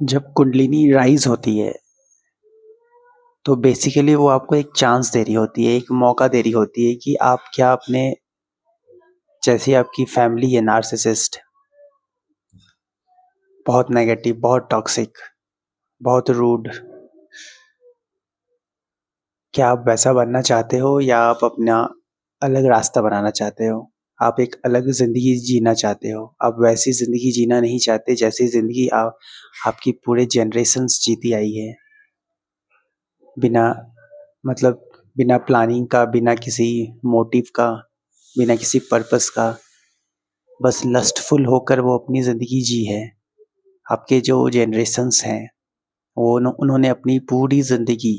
जब कुंडलिनी राइज होती है तो बेसिकली वो आपको एक चांस दे रही होती है, एक मौका दे रही होती है कि आप क्या अपने, जैसे आपकी फैमिली है नार्सिसिस्ट, बहुत नेगेटिव, बहुत टॉक्सिक, बहुत रूड, क्या आप वैसा बनना चाहते हो या आप अपना अलग रास्ता बनाना चाहते हो? आप एक अलग ज़िंदगी जीना चाहते हो? आप वैसी ज़िंदगी जीना नहीं चाहते जैसी ज़िंदगी आपकी पूरे जनरेशन्स जीती आई है। बिना मतलब बिना प्लानिंग का, बिना किसी मोटिव का, बिना किसी पर्पस का, बस लस्टफुल होकर वो अपनी ज़िंदगी जी है। आपके जो जनरेशन्स हैं वो उन्होंने अपनी पूरी ज़िंदगी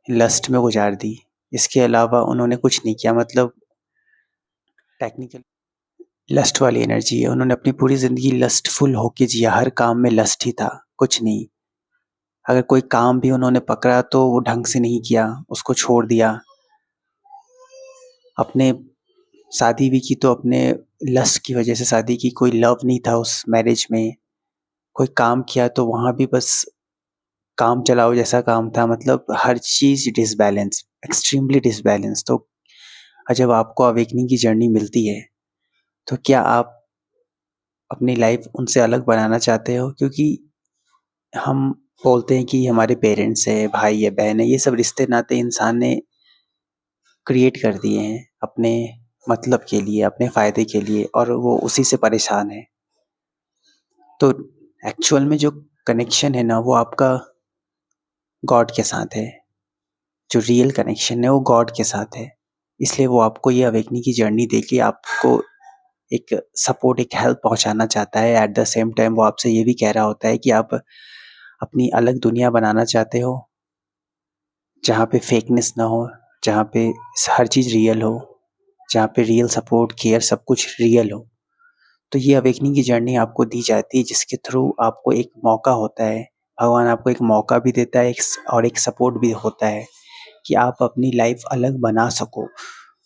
लस्ट में गुजार दी। इसके अलावा उन्होंने कुछ नहीं किया, मतलब टेक्निकल लस्ट वाली एनर्जी है। उन्होंने अपनी पूरी ज़िंदगी लस्टफुल होके जिया, हर काम में लस्ट ही था, कुछ नहीं। अगर कोई काम भी उन्होंने पकड़ा तो वो ढंग से नहीं किया, उसको छोड़ दिया। अपने शादी भी की तो अपने लस्ट की वजह से शादी की, कोई लव नहीं था उस मैरिज में। कोई काम किया तो वहाँ भी बस काम चलाओ जैसा काम था, मतलब हर चीज़ डिसबैलेंस, एक्सट्रीमली डिसबैलेंस। तो जब आपको अवेकनिंग की जर्नी मिलती है तो क्या आप अपनी लाइफ उनसे अलग बनाना चाहते हो? क्योंकि हम बोलते हैं कि हमारे पेरेंट्स है, भाई है, बहन है, ये सब रिश्ते नाते इंसान ने क्रिएट कर दिए हैं अपने मतलब के लिए, अपने फ़ायदे के लिए, और वो उसी से परेशान है। तो एक्चुअल में जो कनेक्शन है ना, वो आपका गॉड के साथ है। जो रियल कनेक्शन है वो गॉड के साथ है। इसलिए वो आपको ये अवेकनिंग की जर्नी देके आपको एक सपोर्ट, एक हेल्प पहुँचाना चाहता है। एट द सेम टाइम वो आपसे ये भी कह रहा होता है कि आप अपनी अलग दुनिया बनाना चाहते हो, जहाँ पे फेकनेस ना हो, जहाँ पे हर चीज़ रियल हो, जहाँ पे रियल सपोर्ट, केयर, सब कुछ रियल हो। तो ये अवेकनिंग की जर्नी आपको दी जाती है, जिसके थ्रू आपको एक मौका होता है, भगवान आपको एक मौका भी देता है, और एक सपोर्ट भी होता है कि आप अपनी लाइफ अलग बना सको।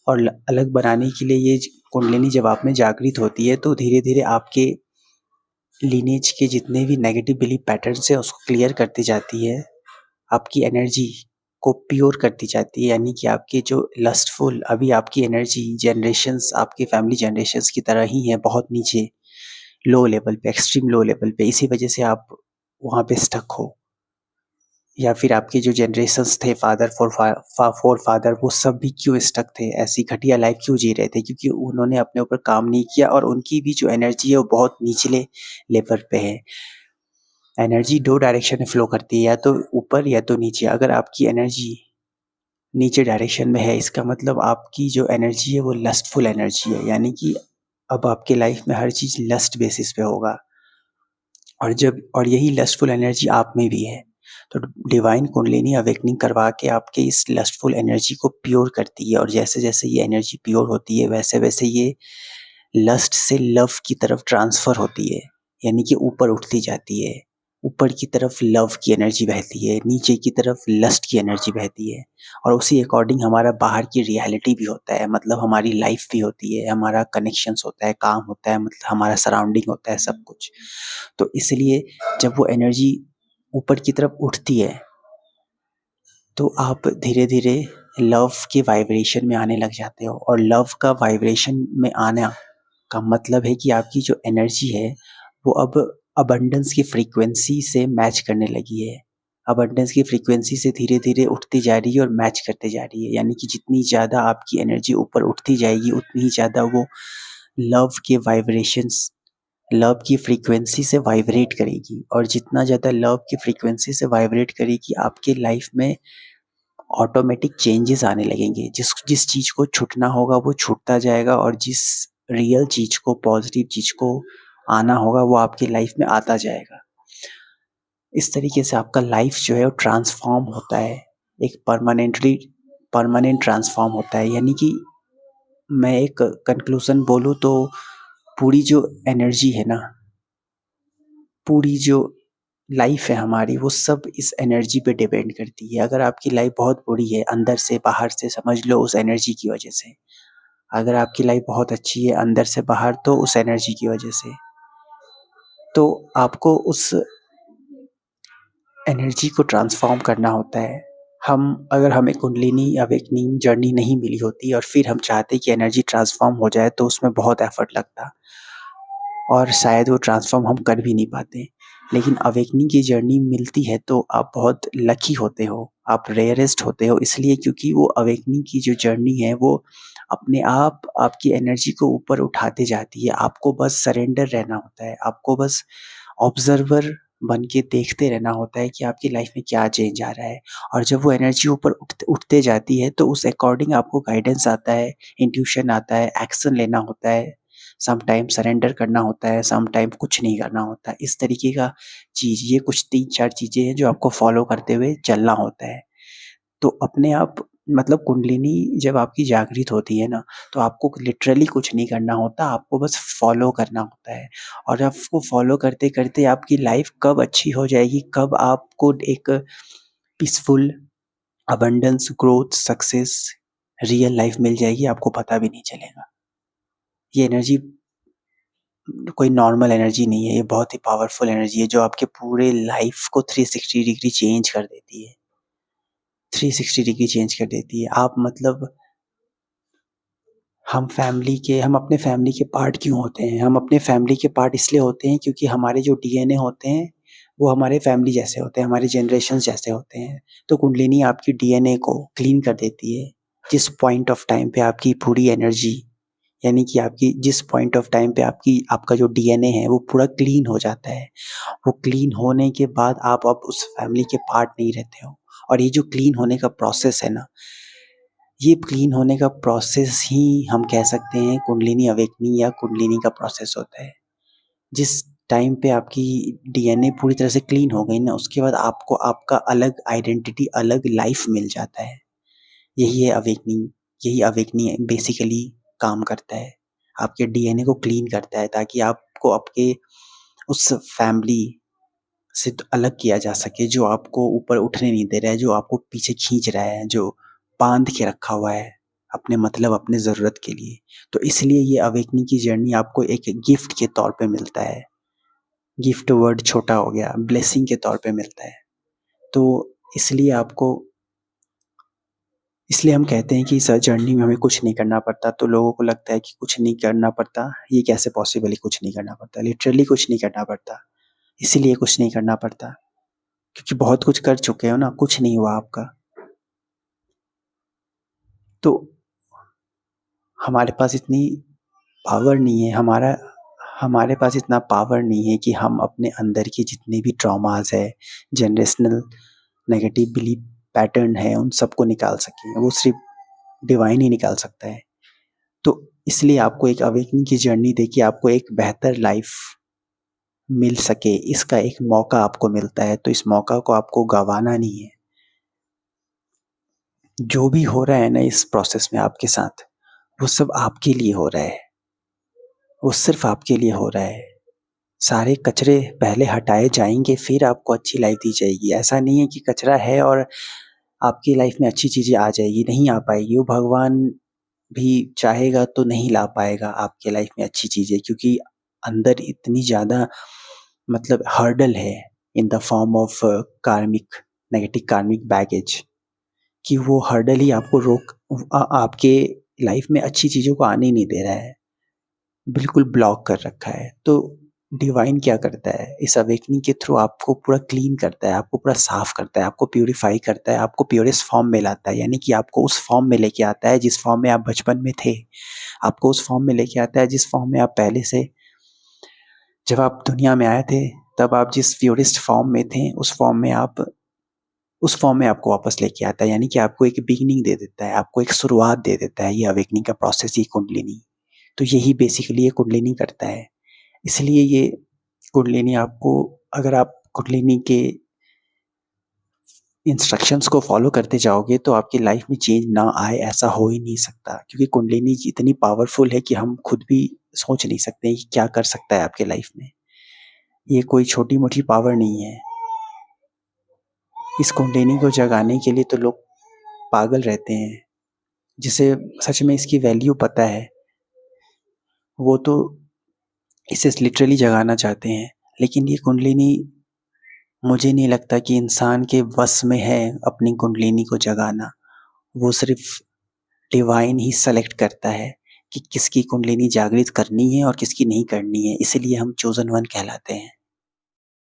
और अलग बनाने के लिए ये कुंडलिनी जब आप में जागृत होती है तो धीरे धीरे आपके लीनेज के जितने भी नेगेटिव बिलीफ पैटर्न्स है उसको क्लियर करती जाती है, आपकी एनर्जी को प्योर करती जाती है। यानी कि आपके जो लस्टफुल अभी आपकी एनर्जी जनरेशन्स, आपके फैमिली जनरेशन्स की तरह ही है, बहुत नीचे, लो लेवल पे, एक्सट्रीम लो लेवल पे। इसी वजह से आप वहाँ पे स्टक हो, या फिर आपके जो जनरेशन्स थे, फादर फोर फादर, वो सब भी क्यों स्टक थे, ऐसी घटिया लाइफ क्यों जी रहे थे? क्योंकि उन्होंने अपने ऊपर काम नहीं किया, और उनकी भी जो एनर्जी है वो बहुत निचले लेवल पे है। एनर्जी दो डायरेक्शन में फ्लो करती है, या तो ऊपर या तो नीचे। अगर आपकी एनर्जी नीचे डायरेक्शन में है, इसका मतलब आपकी जो एनर्जी है वो लस्टफुल एनर्जी है। यानी कि अब आपके लाइफ में हर चीज़ लस्ट बेसिस पे होगा, और यही लस्टफुल एनर्जी आप में भी है। तो डिवाइन कुंडलिनी अवेकनिंग करवा के आपके इस लस्टफुल एनर्जी को प्योर करती है, और जैसे जैसे ये एनर्जी प्योर होती है वैसे वैसे ये लस्ट से लव की तरफ ट्रांसफ़र होती है, यानी कि ऊपर उठती जाती है। ऊपर की तरफ लव की एनर्जी बहती है, नीचे की तरफ लस्ट की एनर्जी बहती है, और उसी अकॉर्डिंग हमारा बाहर की रियलिटी भी होता है, मतलब हमारी लाइफ भी होती है, हमारा कनेक्शंस होता है, काम होता है, मतलब हमारा सराउंडिंग होता है, सब कुछ। तो इसलिए जब वो एनर्जी ऊपर की तरफ उठती है तो आप धीरे-धीरे लव के वाइब्रेशन में आने लग जाते हो, और लव का वाइब्रेशन में आना का मतलब है कि आपकी जो एनर्जी है वो अब अबंडेंस की फ्रीक्वेंसी से मैच करने लगी है। अबंडेंस की फ्रीक्वेंसी से धीरे-धीरे उठती जा रही है और मैच करते जा रही है। यानी कि जितनी ज़्यादा आपकी एनर्जी ऊपर उठती जाएगी उतनी ही ज़्यादा वो लव के वाइब्रेशंस, लव की फ्रीक्वेंसी से वाइब्रेट करेगी, और जितना ज़्यादा लव की फ्रीक्वेंसी से वाइब्रेट करेगी आपके लाइफ में ऑटोमेटिक चेंजेस आने लगेंगे। जिस जिस चीज़ को छूटना होगा वो छूटता जाएगा, और जिस रियल चीज़ को, पॉजिटिव चीज़ को आना होगा वो आपकी लाइफ में आता जाएगा। इस तरीके से आपका लाइफ जो है वो ट्रांसफॉर्म होता है, एक परमानेंट ट्रांसफॉर्म होता है। यानी कि मैं एक कंक्लूज़न बोलूँ तो पूरी जो एनर्जी है ना, पूरी जो लाइफ है हमारी, वो सब इस एनर्जी पे डिपेंड करती है। अगर आपकी लाइफ बहुत बुरी है अंदर से बाहर से, समझ लो उस एनर्जी की वजह से। अगर आपकी लाइफ बहुत अच्छी है अंदर से बाहर, तो उस एनर्जी की वजह से। तो आपको उस एनर्जी को ट्रांसफ़ॉर्म करना होता है। अगर हमें कुंडलिनी अवेकनिंग जर्नी नहीं मिली होती और फिर हम चाहते कि एनर्जी ट्रांसफ़ॉर्म हो जाए, तो उसमें बहुत एफ़र्ट लगता और शायद वो ट्रांसफ़ॉर्म हम कर भी नहीं पाते। लेकिन अवेकनिंग की जर्नी मिलती है तो आप बहुत लकी होते हो, आप रेयरेस्ट होते हो, इसलिए क्योंकि वो अवेकनिंग की जो जर्नी है वो अपने आप आपकी एनर्जी को ऊपर उठाते जाती है। आपको बस सरेंडर रहना होता है, आपको बस ऑब्ज़र्वर बन के देखते रहना होता है कि आपकी लाइफ़ में क्या चेंज आ रहा है। और जब वो एनर्जी ऊपर उठते जाती है तो उस अकॉर्डिंग आपको गाइडेंस आता है, इंट्यूशन आता है, एक्शन लेना होता है, सम टाइम सरेंडर करना होता है, सम टाइम कुछ नहीं करना होता है। इस तरीके का चीज़, ये कुछ 3-4 चीज़ें हैं जो आपको फ़ॉलो करते हुए चलना होता है। तो अपने आप मतलब कुंडलिनी जब आपकी जागृत होती है ना, तो आपको लिटरली कुछ नहीं करना होता, आपको बस फ़ॉलो करना होता है। और आपको फ़ॉलो करते-करते आपकी लाइफ़ कब अच्छी हो जाएगी, कब आपको एक peaceful abundance, growth, success, real life मिल जाएगी, आपको पता भी नहीं चलेगा। ये एनर्जी कोई नॉर्मल एनर्जी नहीं है, ये बहुत ही पावरफुल एनर्जी है जो आपके पूरे लाइफ़ को 360 डिग्री चेंज कर देती है। 360 डिग्री चेंज कर देती है। आप मतलब हम अपने फैमिली के पार्ट क्यों होते हैं? हम अपने फैमिली के पार्ट इसलिए होते हैं क्योंकि हमारे जो डीएनए होते हैं, वो हमारे फैमिली जैसे होते हैं, हमारे जनरेशंस जैसे होते हैं। तो कुंडलिनी आपकी डीएनए को क्लीन कर देती है। जिस पॉइंट ऑफ टाइम पे आपकी पूरी एनर्जी, यानी कि आपकी जिस पॉइंट ऑफ टाइम पे आपका जो डीएनए है वो पूरा क्लीन हो जाता है। वो क्लीन होने के बाद आप अब उस फैमिली के पार्ट नहीं रहते हो। और ये जो क्लीन होने का प्रोसेस है ना, ये क्लीन होने का प्रोसेस ही हम कह सकते हैं कुंडलिनी अवेकनिंग या कुंडलिनी का प्रोसेस होता है। जिस टाइम पे आपकी डीएनए पूरी तरह से क्लीन हो गई ना, उसके बाद आपको आपका अलग आइडेंटिटी, अलग लाइफ मिल जाता है। यही है अवेकनिंग, यही अवेकनिंग बेसिकली काम करता है। आपके डीएनए को क्लीन करता है ताकि आपको आपके उस फैमिली से अलग किया जा सके जो आपको ऊपर उठने नहीं दे रहा है, जो आपको पीछे खींच रहा है, जो बाँध के रखा हुआ है अपने मतलब अपने ज़रूरत के लिए। तो इसलिए ये अवेकनिंग की जर्नी आपको एक गिफ्ट के तौर पे मिलता है। गिफ्ट वर्ड छोटा हो गया, ब्लेसिंग के तौर पे मिलता है। तो इसलिए आपको इसलिए हम कहते हैं कि इस जर्नी में हमें कुछ नहीं करना पड़ता। तो लोगों को लगता है कि कुछ नहीं करना पड़ता, ये कैसे पॉसिबल है कुछ नहीं करना पड़ता? लिटरली कुछ नहीं करना पड़ता, इसीलिए कुछ नहीं करना पड़ता क्योंकि बहुत कुछ कर चुके हो ना, कुछ नहीं हुआ आपका। तो हमारे पास इतनी पावर नहीं है, हमारे पास इतना पावर नहीं है कि हम अपने अंदर के जितने भी ट्रॉमास है, जनरेशनल नेगेटिव बिलीफ पैटर्न है, उन सबको निकाल सकें। वो सिर्फ डिवाइन ही निकाल सकता है। तो इसलिए आपको एक अवेकनिंग की जर्नी देके आपको एक बेहतर लाइफ मिल सके, इसका एक मौका आपको मिलता है। तो इस मौका को आपको गँवाना नहीं है। जो भी हो रहा है ना इस प्रोसेस में आपके साथ, वो सब आपके लिए हो रहा है। वो सिर्फ़ आपके लिए हो रहा है। सारे कचरे पहले हटाए जाएँगे, फिर आपको अच्छी लाइफ़ दी जाएगी। ऐसा नहीं है कि कचरा है और आपकी लाइफ़ में अच्छी चीज़ें आ जाएगी, नहीं आ पाएगी। वो भगवान भी चाहेगा तो नहीं ला पाएगा आपके लाइफ़ में अच्छी चीज़ें, क्योंकि अंदर इतनी ज़्यादा मतलब हर्डल है इन द फॉर्म ऑफ कार्मिक नेगेटिव कार्मिक बैगेज, कि वो हर्डल ही आपको आपके लाइफ़ में अच्छी चीज़ों को आने ही नहीं दे रहा है। बिल्कुल ब्लॉक कर रखा है। तो डिवाइन क्या करता है, इस अवेकनिंग के थ्रू आपको पूरा क्लीन करता है, आपको पूरा साफ करता है, आपको प्यूरिफाई करता है, आपको प्योरेस्ट फॉर्म में लाता है। यानी कि आपको उस फॉर्म में लेके आता है जिस फॉर्म में आप बचपन में थे। आपको उस फॉर्म में लेके आता है जिस फॉर्म में आप पहले से, जब आप दुनिया में आए थे, तब आप जिस प्योरेस्ट फॉर्म में थे, उस फॉर्म में आपको वापस लेके आता है। यानी कि आपको एक बिगिनिंग दे देता है, आपको एक शुरुआत दे देता है। ये अवेकनिंग का प्रोसेस ही कुंडलिनी। तो यही बेसिकली ये कुंडलिनी करता है। इसलिए ये कुंडलिनी आपको, अगर आप कुंडलिनी के इंस्ट्रक्शंस को फॉलो करते जाओगे तो आपकी लाइफ में चेंज ना आए, ऐसा हो ही नहीं सकता। क्योंकि कुंडलिनी इतनी पावरफुल है कि हम खुद भी सोच नहीं सकते कि क्या कर सकता है आपके लाइफ में। ये कोई छोटी-मोटी पावर नहीं है। इस कुंडलिनी को जगाने के लिए तो लोग पागल रहते हैं। जिसे सच में इसकी वैल्यू पता है, वो तो इसे लिटरली जगाना चाहते हैं। लेकिन ये कुंडलिनी मुझे नहीं लगता कि इंसान के वश में है अपनी कुंडलिनी को जगाना। वो सिर्फ़ डिवाइन ही सेलेक्ट करता है कि किसकी कुंडलिनी जागृत करनी है और किसकी नहीं करनी है, इसीलिए हम चोज़न वन कहलाते हैं।